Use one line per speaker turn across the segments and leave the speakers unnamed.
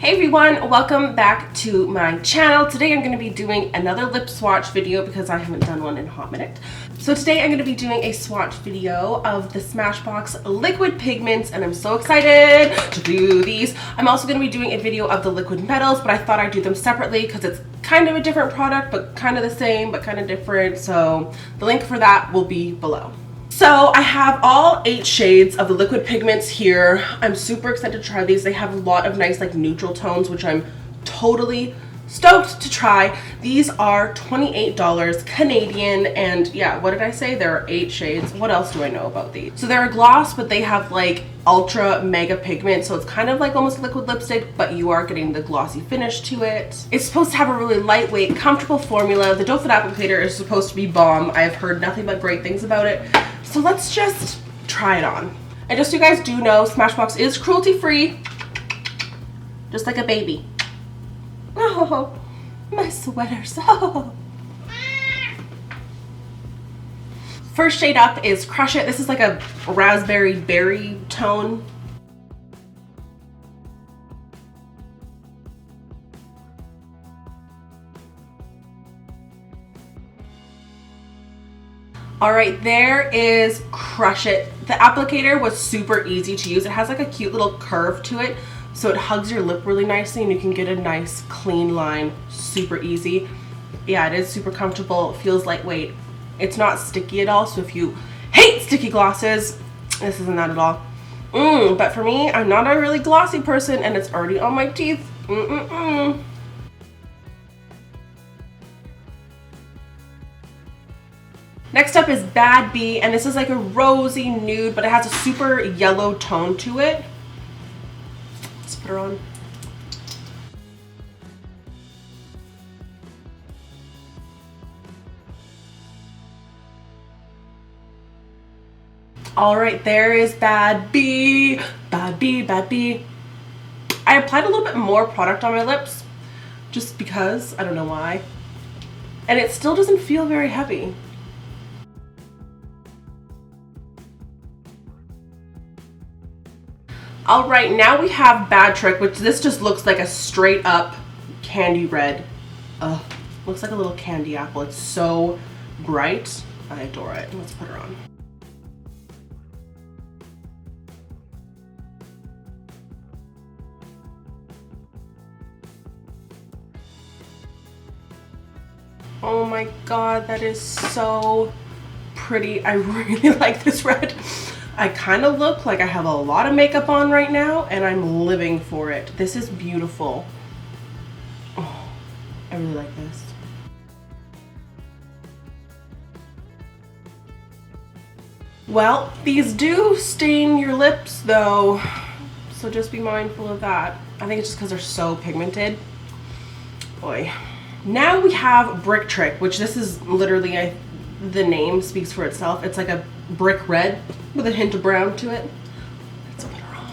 Hey everyone, welcome back to my channel. Today I'm going to be doing another lip swatch video because I haven't done one in a hot minute. So today I'm going to be doing a swatch video of the Smashbox liquid pigments and I'm so excited to do these. I'm also going to be doing a video of the liquid metals, but I thought I'd do them separately because it's kind of a different product, but kind of the same, but kind of different. So the link for that will be below. So I have all 8 shades of the liquid pigments here. I'm super excited to try these. They have a lot of nice like neutral tones, which I'm totally stoked to try. These are $28 Canadian, and yeah, what did I say? There are 8 shades. What else do I know about these? So they're a gloss, but they have like ultra mega pigment, so it's kind of like almost liquid lipstick, but you are getting the glossy finish to it. It's supposed to have a really lightweight, comfortable formula. The doe foot applicator is supposed to be bomb. I have heard nothing but great things about it. So let's just try it on. And just so you guys do know, Smashbox is cruelty free, just like a baby. Oh, my sweaters. Oh. First shade up is Crush It. This is like a raspberry berry tone. All right, there is Crush It. The applicator was super easy to use. It has like a cute little curve to it, so it hugs your lip really nicely and you can get a nice clean line super easy. Yeah, it is super comfortable. It feels lightweight. It's not sticky at all, so if you hate sticky glosses, this isn't that at all. But for me, I'm not a really glossy person and it's already on my teeth. Next up is Bad Bee, and this is like a rosy nude, but it has a super yellow tone to it. Let's put her on. All right, there is Bad Bee. Bad Bee, Bad Bee. I applied a little bit more product on my lips, just because, I don't know why. And it still doesn't feel very heavy. All right, now we have Bad Trick, which this just looks like a straight up candy red. Ugh, looks like a little candy apple. It's so bright. I adore it. Let's put her on. Oh my god, that is so pretty. I really like this red. I kind of look like I have a lot of makeup on right now and I'm living for it. This is beautiful. Oh, I really like this. Well, these do stain your lips though, so just be mindful of that. I think it's just because they're so pigmented. Boy. Now we have Brick Trick, which this is literally, the name speaks for itself. It's like a brick red with a hint of brown to it. Let's put her on.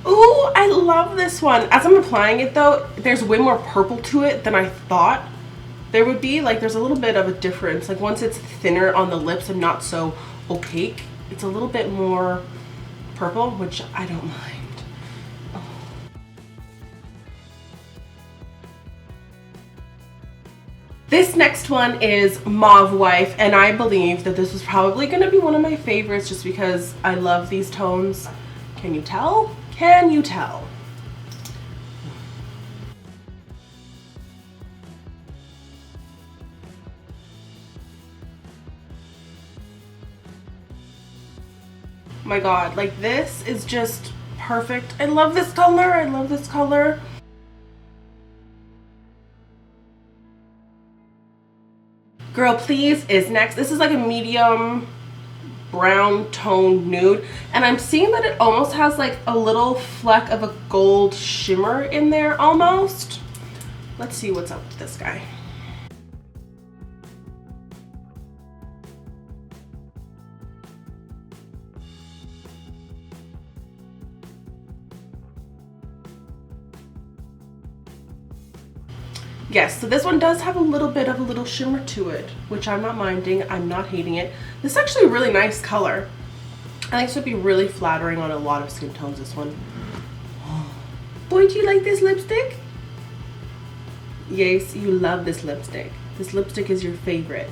Ooh, I love this one. As I'm applying it though, there's way more purple to it than I thought there would be. Like there's a little bit of a difference. Like once it's thinner on the lips and not so opaque, it's a little bit more purple, which I don't mind. Oh. This next one is Mauve Wife, and I believe that this was probably going to be one of my favorites just because I love these tones. Can you tell? Can you tell? My god, like this is just perfect. I love this color. I love this color. Girl Please is next. This is like a medium brown tone nude, and I'm seeing that it almost has like a little fleck of a gold shimmer in there almost. Let's see what's up with this guy. Yes, so this one does have a little bit of a little shimmer to it, which I'm not minding. I'm not hating it. This is actually a really nice color. I think this would be really flattering on a lot of skin tones, this one. Boy, do you like this lipstick? Yes, you love this lipstick. This lipstick is your favorite.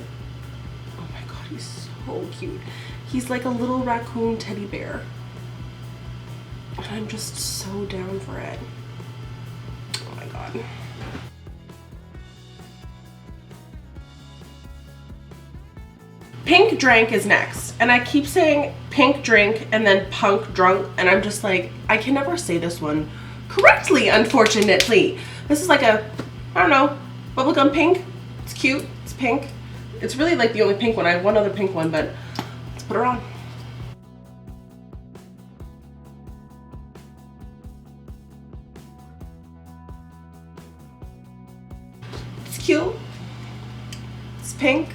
Oh my god, he's so cute. He's like a little raccoon teddy bear. And I'm just so down for it. Oh my god. Pink Drank is next, and I keep saying Pink Drink and then Punk Drunk, and I'm just like, I can never say this one correctly, unfortunately. This is like a, I don't know, bubblegum pink. It's cute, it's pink. It's really like the only pink one. I have one other pink one, but let's put her on. It's cute, it's pink.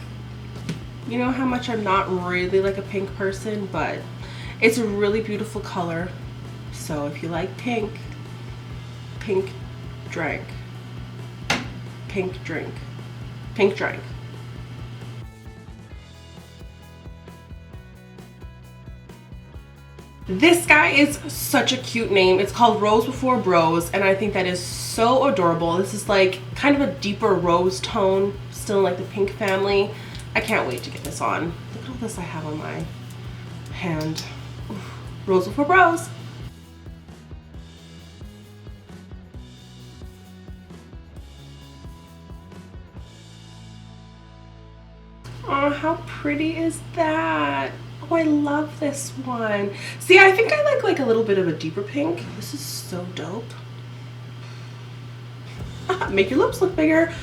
You know how much I'm not really like a pink person, but it's a really beautiful color. So if you like pink, Pink Drank, Pink Drink, Pink Drank. This guy is such a cute name. It's called Rose Before Bros, and I think that is so adorable. This is like kind of a deeper rose tone, still in like the pink family. I can't wait to get this on. Look at all this I have on my hand. Oof. Rose Before Bros. Oh, how pretty is that? Oh, I love this one. See, I think I like a little bit of a deeper pink. This is so dope. Make your lips look bigger.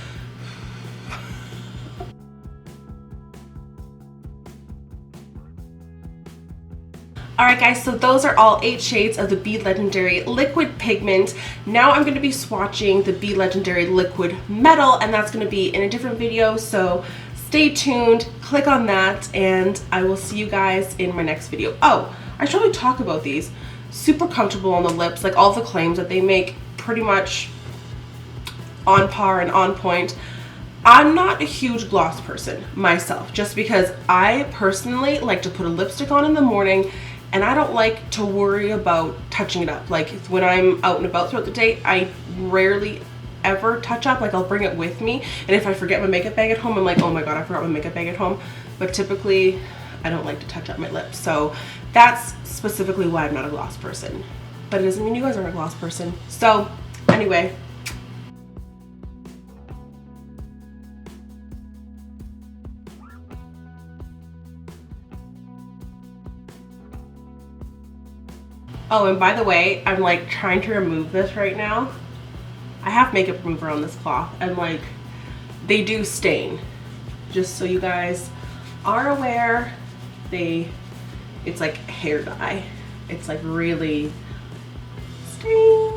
Alright guys, so those are all 8 shades of the Be Legendary Liquid Pigment. Now I'm going to be swatching the Be Legendary Liquid Metal, and that's going to be in a different video, so stay tuned, click on that, and I will see you guys in my next video. Oh, I should really talk about these. Super comfortable on the lips, like all the claims that they make, pretty much on par and on point. I'm not a huge gloss person myself, just because I personally like to put a lipstick on in the morning, and I don't like to worry about touching it up. Like when I'm out and about throughout the day, I rarely ever touch up. Like I'll bring it with me, and if I forget my makeup bag at home, I'm like, oh my god, I forgot my makeup bag at home. But typically I don't like to touch up my lips, so that's specifically why I'm not a gloss person. But it doesn't mean you guys aren't a gloss person. So anyway, oh, and by the way, I'm like trying to remove this right now. I have makeup remover on this cloth, and like they do stain. Just so you guys are aware, it's like hair dye. It's like really stains.